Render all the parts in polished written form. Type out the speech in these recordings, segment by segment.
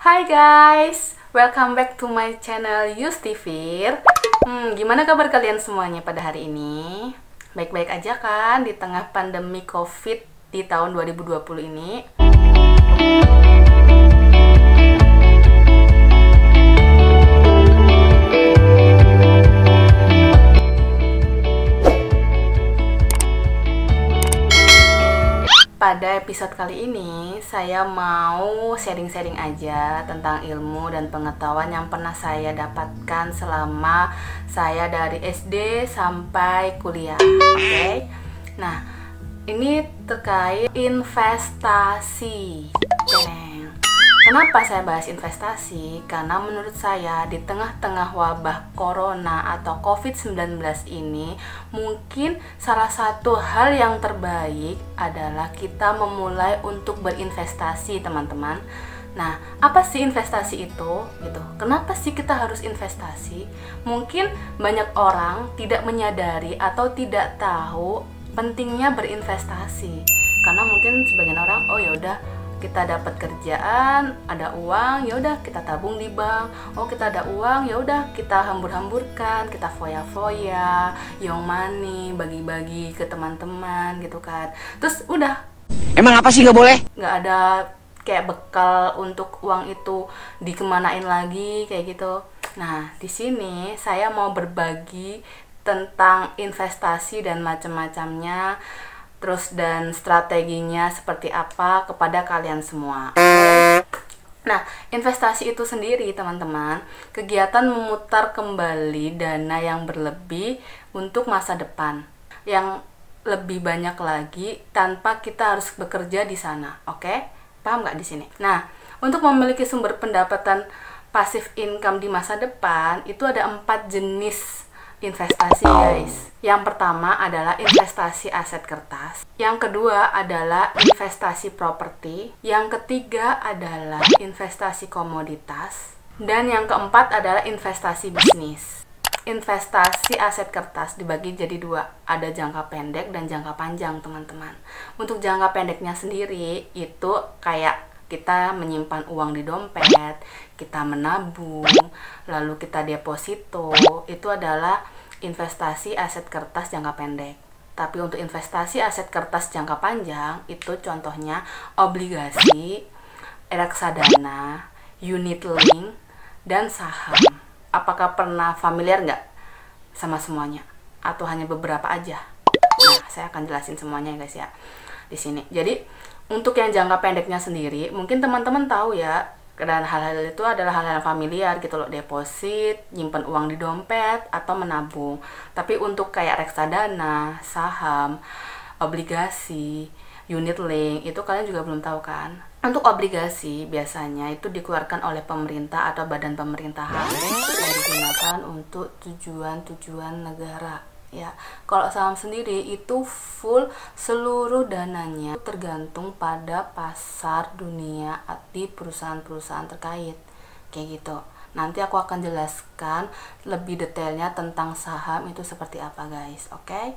Hai guys, welcome back to my channel Yustifir. Gimana kabar kalian semuanya pada hari ini? Baik-baik aja kan di tengah pandemi COVID di tahun 2020 ini? Pada episode kali ini, saya mau sharing-sharing aja tentang ilmu dan pengetahuan yang pernah saya dapatkan selama saya dari SD sampai kuliah. Oke? Nah, ini terkait investasi. Kenapa saya bahas investasi? Karena menurut saya di tengah-tengah wabah corona atau COVID-19 ini, mungkin salah satu hal yang terbaik adalah kita memulai untuk berinvestasi, teman-teman. Nah, apa sih investasi itu? Gitu. Kenapa sih kita harus investasi? Mungkin banyak orang tidak menyadari atau tidak tahu pentingnya berinvestasi. Karena mungkin sebagian orang, oh ya udah, kita dapat kerjaan, ada uang, ya udah kita tabung di bank. Oh, kita ada uang, ya udah kita hambur-hamburkan, kita foya-foya, young money, bagi-bagi ke teman-teman gitu kan. Terus udah. Emang apa sih nggak boleh? Nggak ada kayak bekal untuk uang itu dikemanain lagi kayak gitu. Nah, di sini saya mau berbagi tentang investasi dan macam-macamnya. Terus dan strateginya seperti apa kepada kalian semua. Nah, investasi itu sendiri teman-teman, kegiatan memutar kembali dana yang berlebih untuk masa depan, yang lebih banyak lagi tanpa kita harus bekerja di sana. Oke? Paham nggak di sini? Nah, untuk memiliki sumber pendapatan pasif income di masa depan, itu ada 4 jenis investasi, guys. Yang pertama adalah investasi aset kertas. Yang kedua adalah investasi properti. Yang ketiga adalah investasi komoditas. Dan yang keempat adalah investasi bisnis. Investasi aset kertas dibagi jadi 2. Ada jangka pendek dan jangka panjang, teman-teman. Untuk jangka pendeknya sendiri itu kayak kita menyimpan uang di dompet, kita menabung, lalu kita deposito, itu adalah investasi aset kertas jangka pendek. Tapi untuk investasi aset kertas jangka panjang, itu contohnya obligasi, reksadana, unit link, dan saham. Apakah pernah familiar nggak sama semuanya? Atau hanya beberapa aja? Nah, saya akan jelasin semuanya guys ya di sini. Jadi untuk yang jangka pendeknya sendiri, mungkin teman-teman tahu ya, dan hal-hal itu adalah hal-hal familiar gitu loh, deposit, nyimpen uang di dompet, atau menabung. Tapi untuk kayak reksadana, saham, obligasi, unit link, itu kalian juga belum tahu kan? Untuk obligasi biasanya itu dikeluarkan oleh pemerintah atau badan pemerintahan yang digunakan untuk tujuan-tujuan negara. Ya, kalau saham sendiri itu full seluruh dananya tergantung pada pasar dunia di perusahaan-perusahaan terkait kayak gitu. Nanti aku akan jelaskan lebih detailnya tentang saham itu seperti apa guys, oke?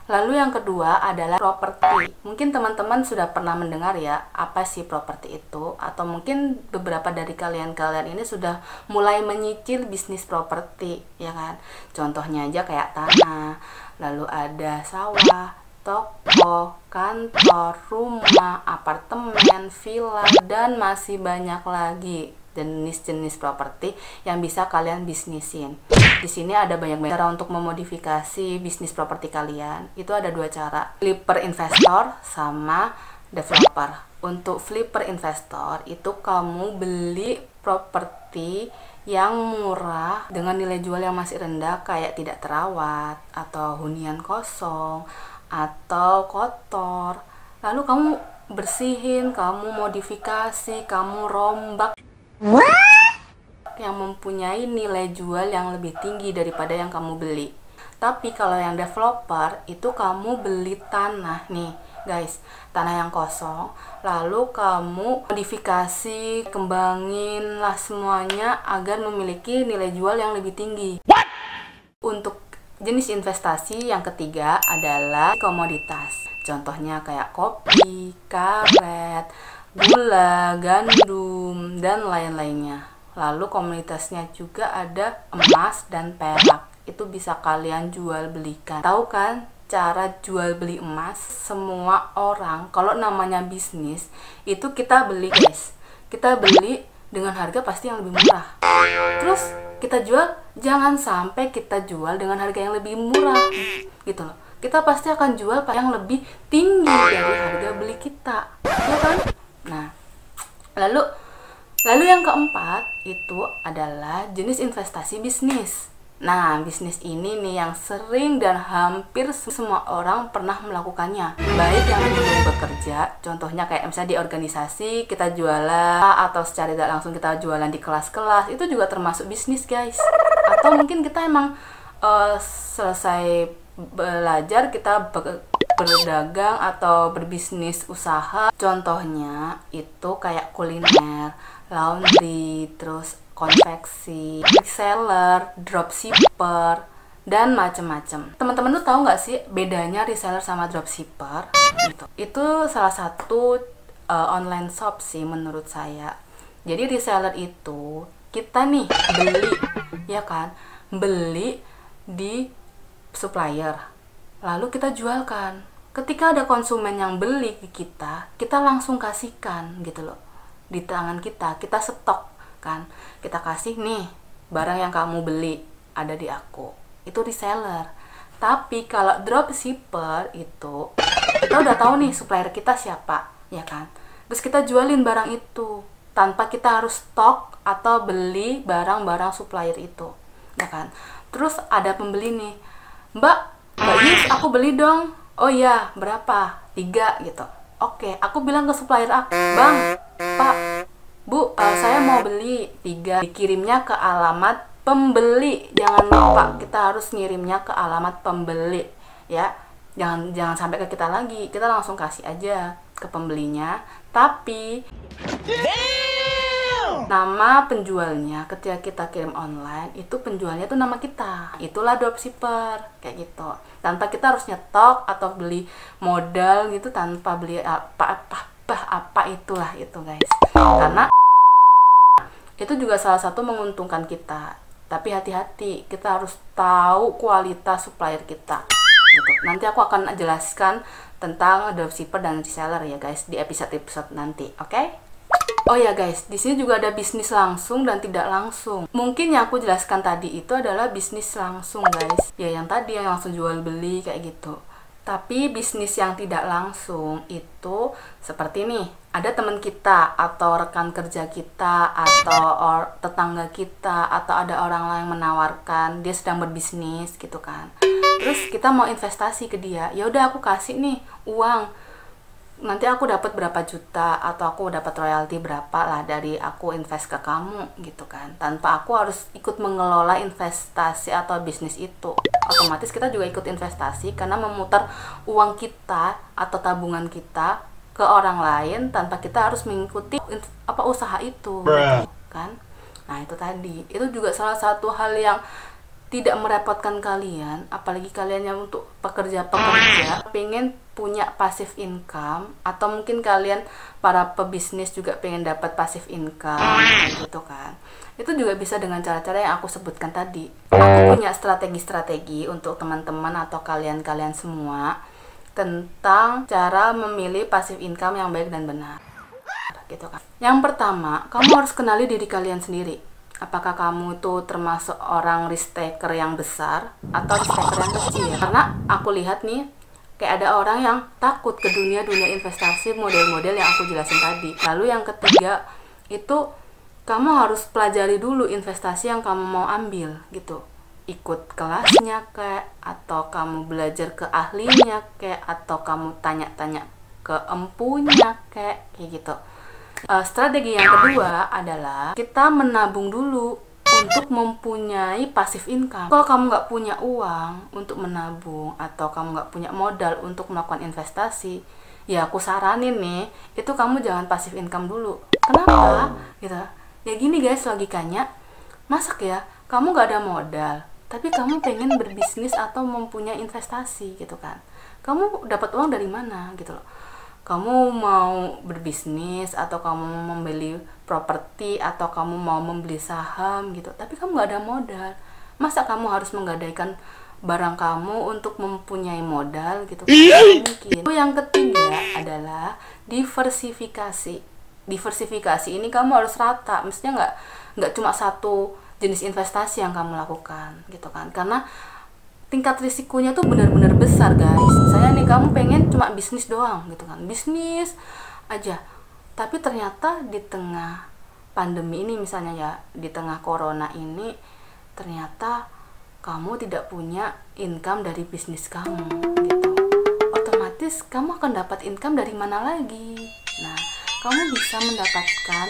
Lalu yang kedua adalah properti. Mungkin teman-teman sudah pernah mendengar ya, apa sih properti itu? Atau mungkin beberapa dari kalian ini sudah mulai menyicil bisnis properti, ya kan? Contohnya aja kayak tanah, lalu ada sawah, toko, kantor, rumah, apartemen, villa, dan masih banyak lagi jenis-jenis properti yang bisa kalian bisnisin. Di sini ada banyak cara untuk memodifikasi bisnis properti kalian. Itu ada 2 cara, flipper investor sama developer. Untuk flipper investor itu kamu beli properti yang murah dengan nilai jual yang masih rendah, kayak tidak terawat atau hunian kosong atau kotor. Lalu kamu bersihin, kamu modifikasi, kamu rombak, yang mempunyai nilai jual yang lebih tinggi daripada yang kamu beli. Tapi kalau yang developer itu kamu beli tanah nih guys, tanah yang kosong, lalu kamu modifikasi, kembangin lah semuanya agar memiliki nilai jual yang lebih tinggi. Untuk jenis investasi yang ketiga adalah komoditas. Contohnya kayak kopi, karet, gula, gandum, dan lain-lainnya. Lalu komunitasnya juga ada emas dan perak. Itu bisa kalian jual belikan. Tahu kan cara jual beli emas? Semua orang kalau namanya bisnis itu kita beli guys. Kita beli dengan harga pasti yang lebih murah. Terus kita jual, jangan sampai kita jual dengan harga yang lebih murah gitu loh. Kita pasti akan jual yang lebih tinggi dari harga beli kita, ya kan? Nah, lalu yang keempat itu adalah jenis investasi bisnis. Nah, bisnis ini nih yang sering dan hampir semua orang pernah melakukannya. Baik yang dulu bekerja, contohnya kayak misalnya di organisasi kita jualan, atau secara tidak langsung kita jualan di kelas-kelas, itu juga termasuk bisnis guys. Atau mungkin kita emang selesai belajar kita berdagang atau berbisnis usaha. Contohnya itu kayak kuliner, laundry, terus konveksi, reseller, dropshipper, dan macem-macem. Teman-teman tuh tahu nggak sih bedanya reseller sama dropshipper? Itu salah satu online shop sih menurut saya. Jadi reseller itu kita nih beli, ya kan? Beli di supplier, lalu kita jualkan. Ketika ada konsumen yang beli ke kita langsung kasihkan gitu loh di tangan kita stok kan, kita kasih nih barang yang kamu beli ada di aku, itu reseller. Tapi kalau dropshipper itu kita udah tahu nih supplier kita siapa, ya kan, terus kita jualin barang itu tanpa kita harus stok atau beli barang-barang supplier itu, ya kan. Terus ada pembeli nih, Mbak Yus, aku beli dong. Oh iya, berapa? 3 gitu. Oke, aku bilang ke supplier aku, Bang, Pak, Bu, saya mau beli 3. Dikirimnya ke alamat pembeli. Jangan lupa kita harus ngirimnya ke alamat pembeli, ya. Jangan sampai ke kita lagi. Kita langsung kasih aja ke pembelinya. Tapi nama penjualnya ketika kita kirim online itu penjualnya tuh nama kita. Itulah dropshipper kayak gitu. Tanpa kita harus nyetok atau beli modal gitu, tanpa beli apa itulah itu guys. Karena itu juga salah satu menguntungkan kita. Tapi hati-hati, kita harus tahu kualitas supplier kita gitu. Nanti aku akan jelaskan tentang dropshipper dan reseller ya guys di episode nanti, oke? Oh ya guys, di sini juga ada bisnis langsung dan tidak langsung. Mungkin yang aku jelaskan tadi itu adalah bisnis langsung guys. Ya yang tadi yang langsung jual beli kayak gitu. Tapi bisnis yang tidak langsung itu seperti nih, ada teman kita atau rekan kerja kita atau tetangga kita atau ada orang lain menawarkan dia sedang berbisnis gitu kan. Terus kita mau investasi ke dia, ya udah aku kasih nih uang, nanti aku dapat berapa juta atau aku dapat royalti berapa lah dari aku invest ke kamu gitu kan, tanpa aku harus ikut mengelola investasi atau bisnis itu. Otomatis kita juga ikut investasi karena memutar uang kita atau tabungan kita ke orang lain tanpa kita harus mengikuti usaha itu gitu kan. Nah itu tadi, itu juga salah satu hal yang tidak merepotkan kalian, apalagi kalian yang untuk pekerja pengen punya passive income, atau mungkin kalian para pebisnis juga pengen dapat passive income gitu kan. Itu juga bisa dengan cara-cara yang aku sebutkan tadi. Aku punya strategi-strategi untuk teman-teman atau kalian-kalian semua tentang cara memilih passive income yang baik dan benar gitu kan. Yang pertama, kamu harus kenali diri kalian sendiri. Apakah kamu itu termasuk orang risk taker yang besar atau risk taker yang kecil? Karena aku lihat nih, kayak ada orang yang takut ke dunia investasi model-model yang aku jelasin tadi. Lalu yang ketiga, itu kamu harus pelajari dulu investasi yang kamu mau ambil gitu. Ikut kelasnya kayak, atau kamu belajar ke ahlinya kayak, atau kamu tanya-tanya ke empunya kayak gitu. Strategi yang kedua adalah kita menabung dulu untuk mempunyai passive income. Kalau kamu nggak punya uang untuk menabung atau kamu nggak punya modal untuk melakukan investasi, ya aku saranin nih, itu kamu jangan passive income dulu. Kenapa? Gitu. Ya gini guys logikanya, masak ya, kamu nggak ada modal, tapi kamu pengen berbisnis atau mempunyai investasi gitu kan. Kamu dapat uang dari mana gitu loh. kamu mau berbisnis atau kamu mau membeli properti atau kamu mau membeli saham gitu, tapi kamu nggak ada modal. Masa kamu harus menggadaikan barang kamu untuk mempunyai modal gitu kan? Mungkin. Yang ketiga adalah diversifikasi. Diversifikasi ini kamu harus rata, maksudnya nggak cuma satu jenis investasi yang kamu lakukan gitu kan, karena tingkat risikonya tuh benar-benar besar guys. Misalnya nih kamu pengen cuma bisnis doang gitu kan, bisnis aja, tapi ternyata di tengah pandemi ini misalnya ya, di tengah corona ini, ternyata kamu tidak punya income dari bisnis kamu gitu, otomatis kamu akan dapat income dari mana lagi? Nah, kamu bisa mendapatkan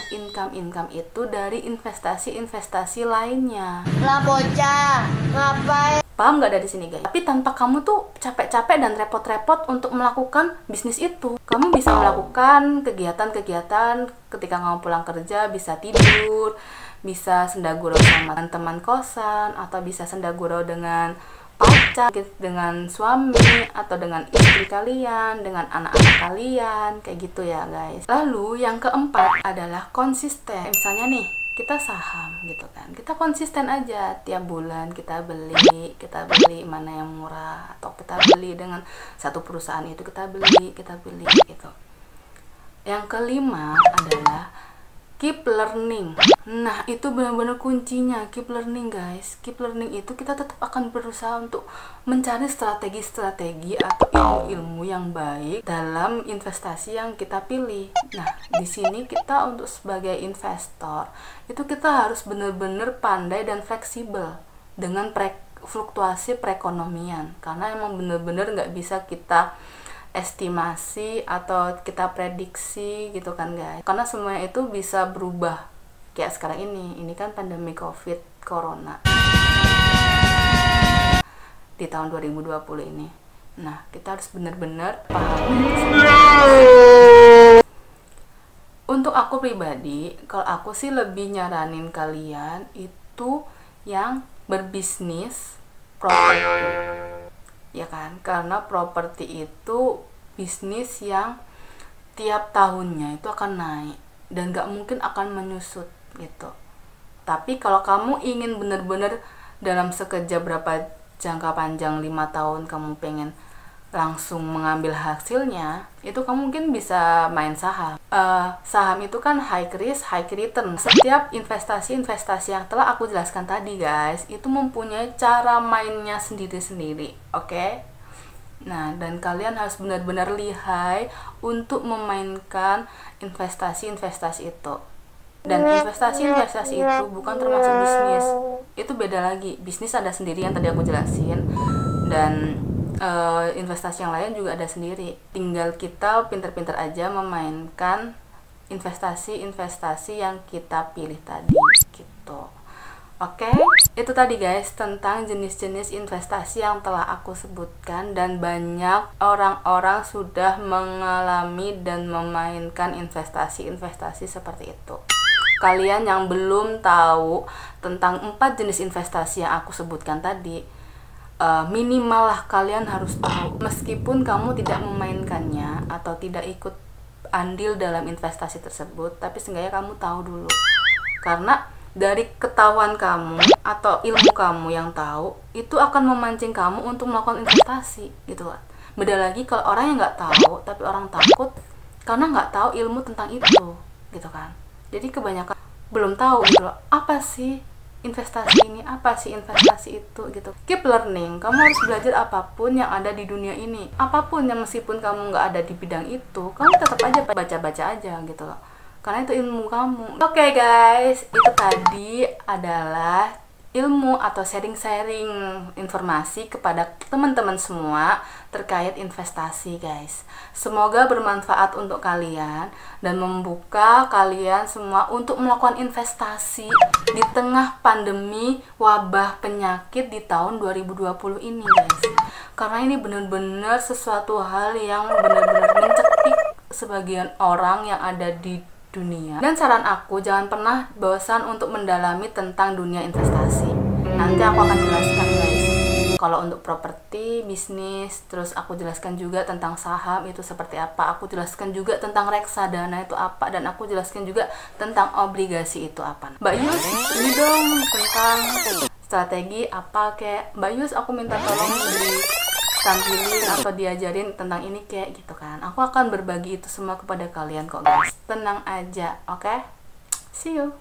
income itu dari investasi-investasi lainnya. Lah bocah, ngapain? Paham nggak dari sini guys? Tapi tanpa kamu tuh capek-capek dan repot-repot untuk melakukan bisnis itu. Kamu bisa melakukan kegiatan-kegiatan ketika kamu pulang kerja, bisa tidur, bisa sendagurau sama teman kosan, atau bisa sendagurau dengan pacar, dengan suami, atau dengan istri kalian, dengan anak-anak kalian, kayak gitu ya guys. Lalu yang keempat adalah konsisten. Misalnya nih, kita saham gitu kan, kita konsisten aja, tiap bulan kita beli mana yang murah, atau kita beli dengan satu perusahaan itu, kita beli gitu. Yang kelima adalah keep learning. Nah, itu benar-benar kuncinya, keep learning guys. Keep learning itu kita tetap akan berusaha untuk mencari strategi-strategi atau ilmu-ilmu yang baik dalam investasi yang kita pilih. Nah, di sini kita untuk sebagai investor itu kita harus benar-benar pandai dan fleksibel dengan fluktuasi perekonomian, karena emang benar-benar nggak bisa kita estimasi atau kita prediksi gitu kan guys, karena semuanya itu bisa berubah kayak sekarang ini kan pandemi corona di tahun 2020 ini. Nah, kita harus benar-benar paham. Untuk aku pribadi, kalau aku sih lebih nyaranin kalian itu yang berbisnis properti, ya kan, karena properti itu bisnis yang tiap tahunnya itu akan naik dan gak mungkin akan menyusut gitu. Tapi kalau kamu ingin benar-benar dalam sekejap berapa jangka panjang 5 tahun kamu pengen langsung mengambil hasilnya, itu kamu mungkin bisa main saham. Saham itu kan high risk, high return. Setiap investasi yang telah aku jelaskan tadi guys, itu mempunyai cara mainnya sendiri-sendiri, oke? Nah, dan kalian harus benar-benar lihai untuk memainkan investasi-investasi itu. Dan investasi-investasi itu bukan termasuk bisnis. Itu beda lagi. Bisnis ada sendiri yang tadi aku jelasin, dan investasi yang lain juga ada sendiri. Tinggal kita pinter-pinter aja memainkan investasi-investasi yang kita pilih tadi gitu. Oke, itu tadi guys tentang jenis-jenis investasi yang telah aku sebutkan, dan banyak orang-orang sudah mengalami dan memainkan investasi-investasi seperti itu. Kalian yang belum tahu tentang 4 jenis investasi yang aku sebutkan tadi, minimal lah kalian harus tahu. Meskipun kamu tidak memainkannya atau tidak ikut andil dalam investasi tersebut, tapi seenggaknya kamu tahu dulu. Karena dari ketahuan kamu atau ilmu kamu yang tahu, itu akan memancing kamu untuk melakukan investasi gitu kan. Beda lagi kalau orang yang nggak tahu, tapi orang takut karena nggak tahu ilmu tentang itu gitu kan. Jadi kebanyakan belum tahu gitu loh, apa sih investasi ini, apa sih investasi itu gitu. Keep learning, kamu harus belajar apapun yang ada di dunia ini, apapun yang meskipun kamu nggak ada di bidang itu, kamu tetap aja baca-baca aja gitu loh, karena itu ilmu kamu. Oke guys, itu tadi adalah ilmu atau sharing-sharing informasi kepada teman-teman semua terkait investasi guys. Semoga bermanfaat untuk kalian dan membuka kalian semua untuk melakukan investasi di tengah pandemi wabah penyakit di tahun 2020 ini guys. Karena ini benar-benar sesuatu hal yang benar-benar mencekik sebagian orang yang ada di dunia. Dan saran aku, jangan pernah bosan untuk mendalami tentang dunia investasi. Nanti aku akan jelaskan guys Kalau untuk properti, bisnis, terus aku jelaskan juga tentang saham itu seperti apa, aku jelaskan juga tentang reksadana itu apa, dan aku jelaskan juga tentang obligasi itu apa. Mbak Yus, ini dong tentang strategi apa kayak Mbak Yus, aku minta tolong ditampilin atau diajarin tentang ini kayak gitu kan. Aku akan berbagi itu semua kepada kalian kok guys. Tenang aja, oke? See you.